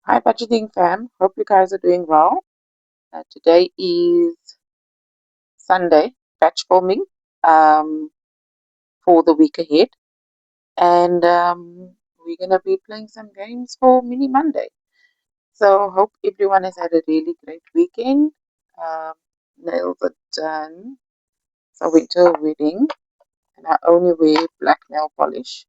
Hi, budgeting fam. Hope you guys are doing well. Today is Sunday, batch forming for the week ahead, and we're gonna be playing some games for Mini Monday. So hope everyone has had a really great weekend. Um, Nails are done. So I went to a wedding, and I only wear black nail polish.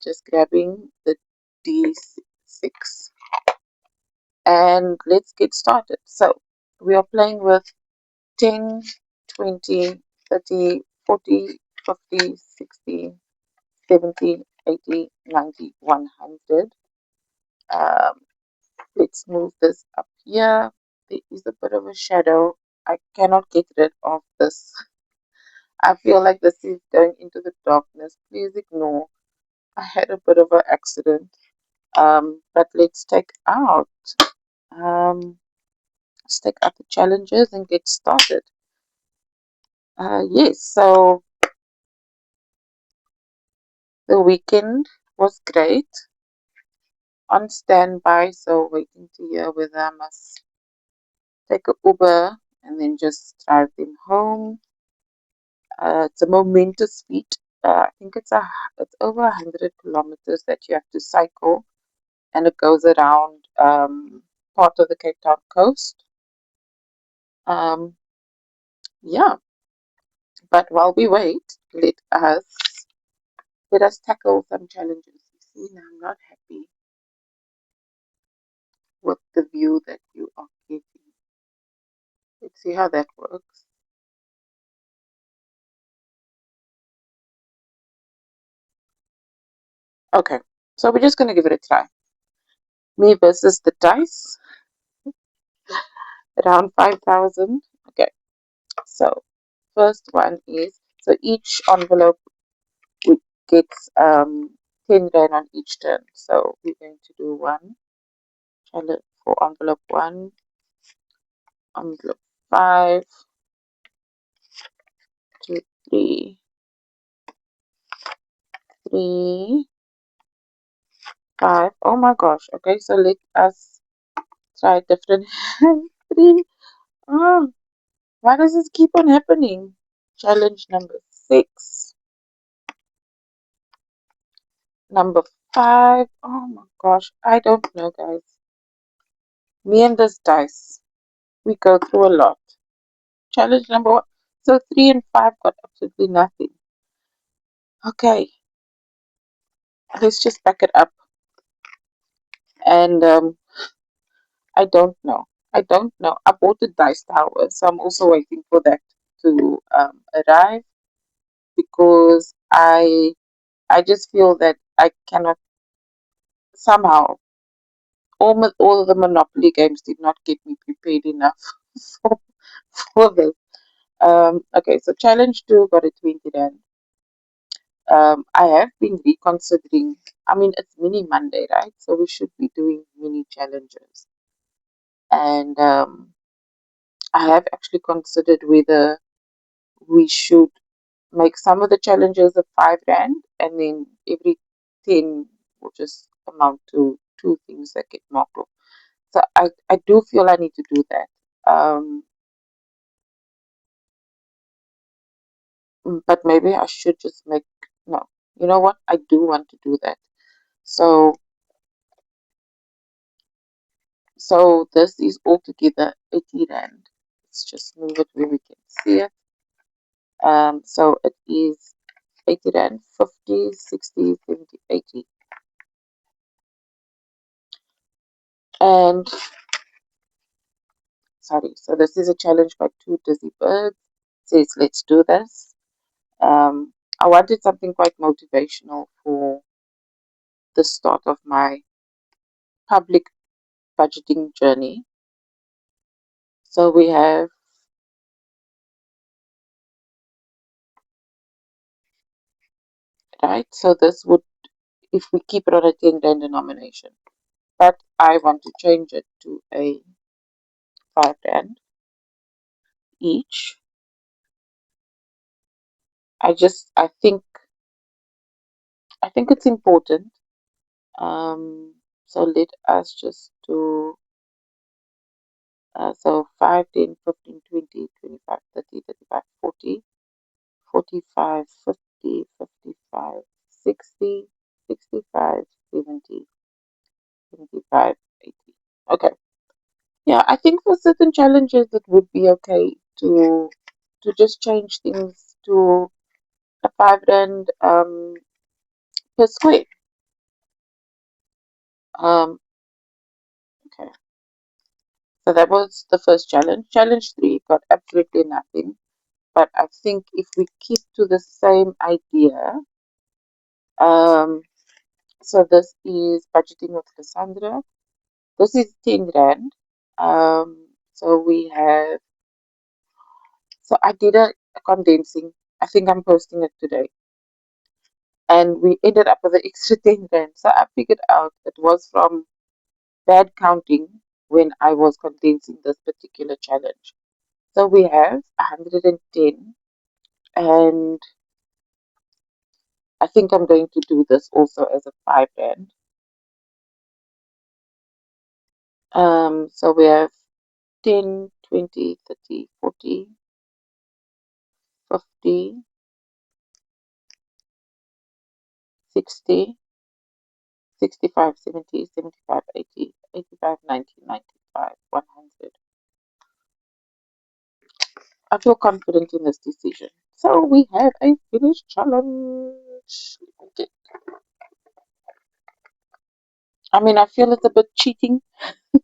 Just grabbing the D6, and let's get started. So we are playing with 10, 20, 30, 40, 50, 60, 70, 80, 90, 100. Um, let's move this up here. There is a bit of a shadow. I cannot get rid of this. I feel like this is going into the darkness. Please ignore. I had a bit of an accident. But um, let's take out the challenges and get started. Yes, so the weekend was great. On standby, so waiting to hear whether I must take a Uber and then just drive them home. It's a momentous feat. I think it's over 100 kilometers that you have to cycle, and it goes around part of the Cape Town coast. Um, yeah, but while we wait, let us tackle some challenges. You see, now I'm not happy with the view that you are getting. Let's see how that works. Okay, so we're just gonna give it a try. Me versus the dice, around 5,000. Okay, so first one is, so each envelope gets 10 rand on each turn. So we're going to do one challenge for envelope one, envelope five, two, three, five. Oh my gosh. Okay, so let us try different three. Oh, why does this keep on happening? Challenge number six. Number five. Oh my gosh. I don't know, guys. Me and this dice, we go through a lot. Challenge number one. So three and five got absolutely nothing. Okay, let's just back it up. And I don't know. I don't know. I bought the dice tower, so I'm also waiting for that to arrive because I just feel that I cannot somehow all of the Monopoly games did not get me prepared enough for, for this. Okay, so challenge two got a 20 rand. I have been reconsidering. I mean, it's Mini Monday, right? So we should be doing mini challenges. And I have actually considered whether we should make some of the challenges of 5 rand, and then every 10 will just amount to two things that get marked off. So I do feel I need to do that. Um, but maybe I should just make, no, you know what? I do want to do that. So so this is altogether 80 rand. Let's just move it where we can see it. So it is 80 rand, 50, 60, 70, 80. And sorry, so this is a challenge by Two Dizzy Birds. Says let's do this. I wanted something quite motivational for the start of my public budgeting journey. So we have, right, so this would, if we keep it on a 10 rand denomination, but I want to change it to a 5 rand each. I think it's important. Um, So let us just do so 5, 10, 15, 20, 25, 30, 35, 40, 45, 50, 55, 60, 65, 70, 75, 80. Okay. Yeah, I think for certain challenges it would be okay to just change things to a 5 rand per square. Okay. So that was the first challenge. Challenge three got absolutely nothing. But I think if we keep to the same idea, um, so this is budgeting with Cassandra. This is 10 rand. So we have, so I did a condensing. I think I'm posting it today. And we ended up with an extra 10 rand. So I figured out it was from bad counting when I was condensing this particular challenge. So we have 110, and I think I'm going to do this also as a 5 rand. So we have 10, 20, 30, 40, 50, 60, 65, 70, 75, 80, 85, 90, 95, 100. I feel confident in this decision. So we have a finished challenge. Okay. I mean, I feel it's a bit cheating. I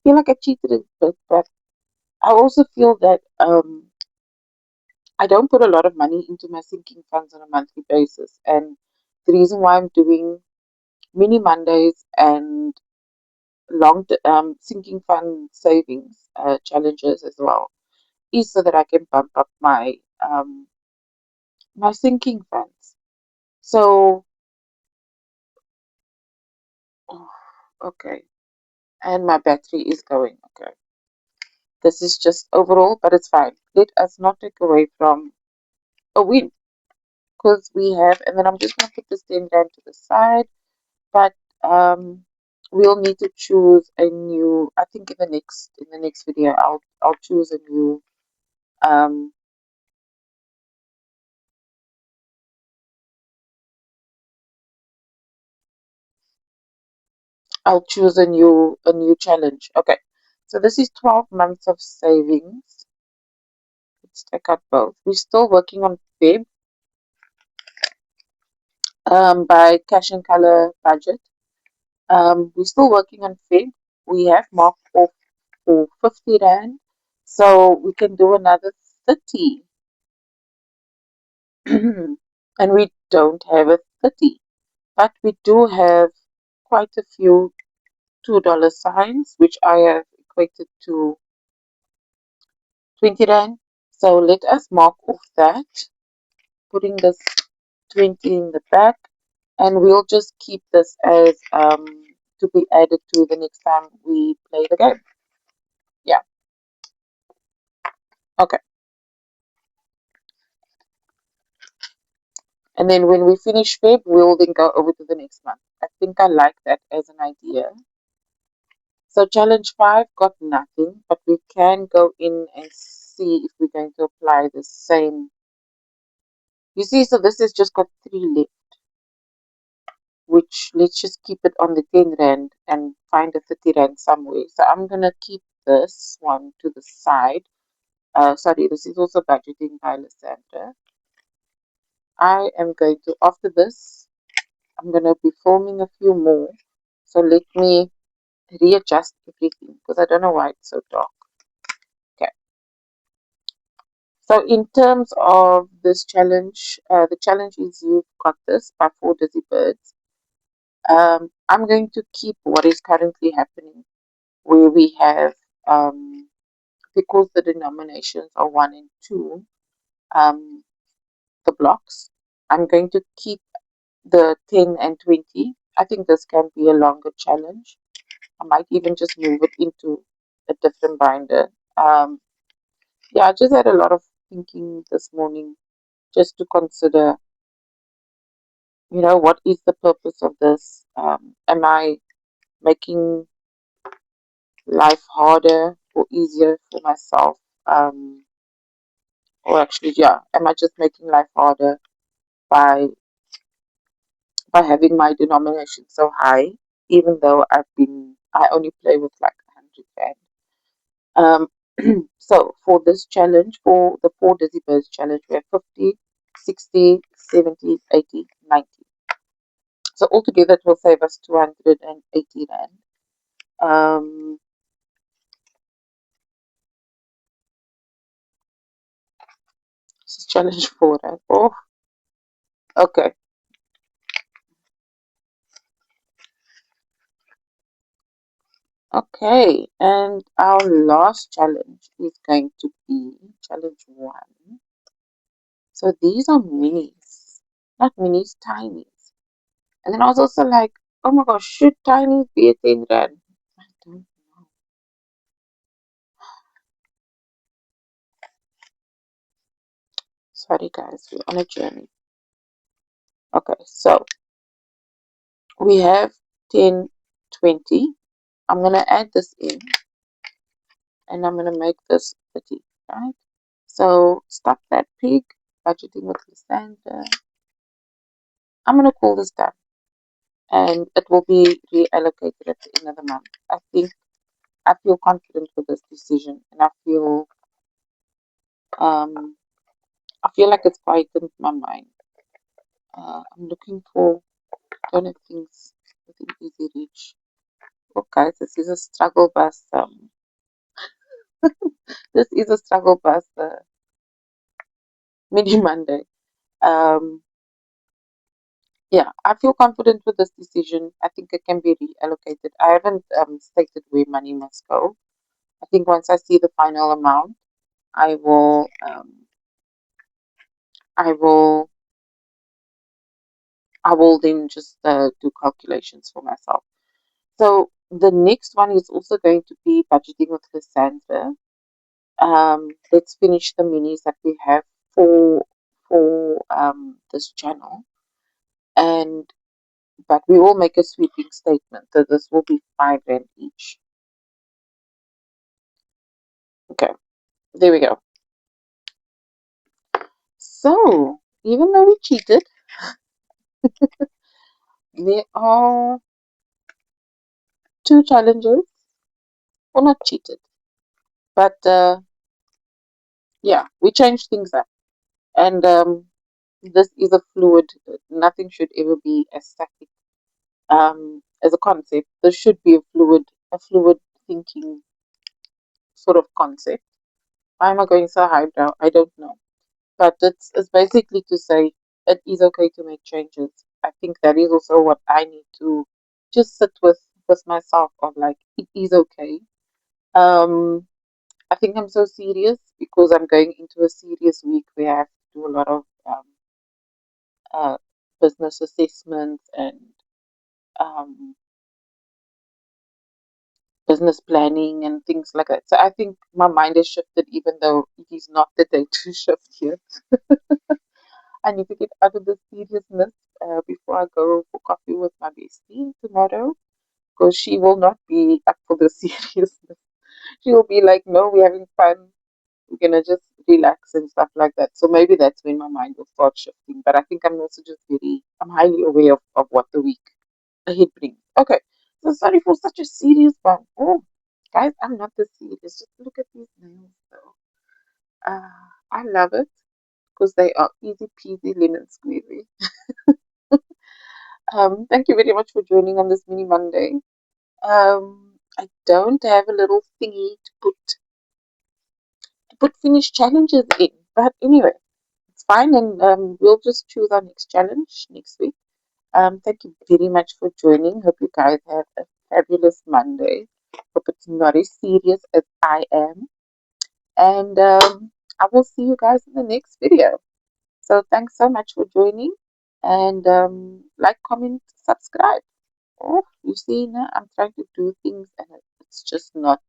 feel like I cheated a bit, but I also feel that I don't put a lot of money into my sinking funds on a monthly basis. And the reason why I'm doing mini Mondays and long sinking fund savings challenges as well is so that I can bump up my sinking funds. So, oh, okay, and my battery is going. Okay, this is just overall, but it's fine. Let us not take away from a win because we have, and then I'm just gonna put this 10 rand to the side. But um, we'll need to choose a new. I think in the next video, I'll choose a new um I'll choose a new challenge. Okay. So this is 12 months of savings. Let's take out both. We're still working on Feb by Cash and Color budget. We're still working on Feb. We have marked off for 50 Rand. So we can do another 30. And we don't have a 30. But we do have quite a few $2 signs, which I have equated to 20 Rand. So let us mark off that, putting this 20 in the back, and we'll just keep this as to be added to the next time we play the game. Yeah, okay. And then when we finish Feb, we'll then go over to the next month. I think I like that as an idea. So challenge 5 got nothing, but we can go in and see if we're going to apply the same. You see, so this has just got 3 left, which let's just keep it on the 10 Rand and find a 30 Rand somewhere. So I'm going to keep this one to the side. Sorry, this is also budgeting by Lysandra. I am going to, after this, I'm going to be filming a few more. So let me readjust everything because I don't know why it's so dark. Okay. So in terms of this challenge, the challenge is You've Got This by Four Dizzy Birds. I'm going to keep what is currently happening where we have, because the denominations are 1 and 2, um, the blocks, I'm going to keep the 10 and 20. I think this can be a longer challenge. I might even just move it into a different binder. Yeah, I just had a lot of thinking this morning just to consider, what is the purpose of this? Am I making life harder or easier for myself? Or actually, yeah, am I just making life harder by having my denomination so high, even though I only play with like 100 rand. So for this challenge, for the 4 Dizzy Birds challenge, we have 50, 60, 70, 80, 90. So altogether it will save us 280 rand. Um, this is challenge 4, right? Oh, okay. Okay, and our last challenge is going to be challenge 1. So these are minis, not minis, tinies. And then I was also like, oh my gosh, should tinies be a 10 rand? I don't know. Sorry guys, we're on a journey. Okay, so we have 10, 20. I'm gonna add this in and I'm gonna make this 30, right? So stop that pig, budgeting with Lysandra. I'm gonna call this done and it will be reallocated at the end of the month. I feel confident with this decision and um I feel like it's quietened my mind. I'm looking for don't have things within easy reach. Oh guys, this is a struggle bus. This is a struggle bus mini Monday. Um yeah, I feel confident with this decision. I think it can be reallocated. I haven't stated where money must go. I think once I see the final amount, I will I will I will then just do calculations for myself. So the next one is also going to be budgeting with Lysandra. Let's finish the minis that we have for this channel, and but we will make a sweeping statement that this will be 5 rand each. Okay, there we go. So even though we cheated, there are 2 challenges. Well, not cheated, but yeah, we changed things up, and this is a fluid. Nothing should ever be as static as a concept. This should be a fluid thinking sort of concept. Why am I going so high now? I don't know. But it's basically to say it is okay to make changes. I think that is also what I need to just sit with myself of like it is okay. Um, I think I'm so serious because I'm going into a serious week where I have to do a lot of uh, business assessments and um, business planning and things like that. So I think my mind has shifted, even though it is not the day to shift yet. I need to get out of the seriousness before I go for coffee with my bestie tomorrow, because she will not be up for the seriousness. She will be like, "No, we're having fun. We're gonna just relax and stuff like that." So maybe that's when my mind will start shifting. But I think I'm also just I'm highly aware of what the week ahead brings. Okay, so sorry for such a serious one. Oh, guys, I'm not this serious. Just look at these nails, though. I love it because they are easy peasy lemon squeezy. Thank you very much for joining on this mini Monday. I don't have a little thingy to put finished challenges in, but anyway, it's fine, and we'll just choose our next challenge next week. Thank you very much for joining. Hope you guys have a fabulous Monday. Hope it's not as serious as I am, and I will see you guys in the next video. So thanks so much for joining, and like, comment, subscribe. Oh, you see, now I'm trying to do things and it's just not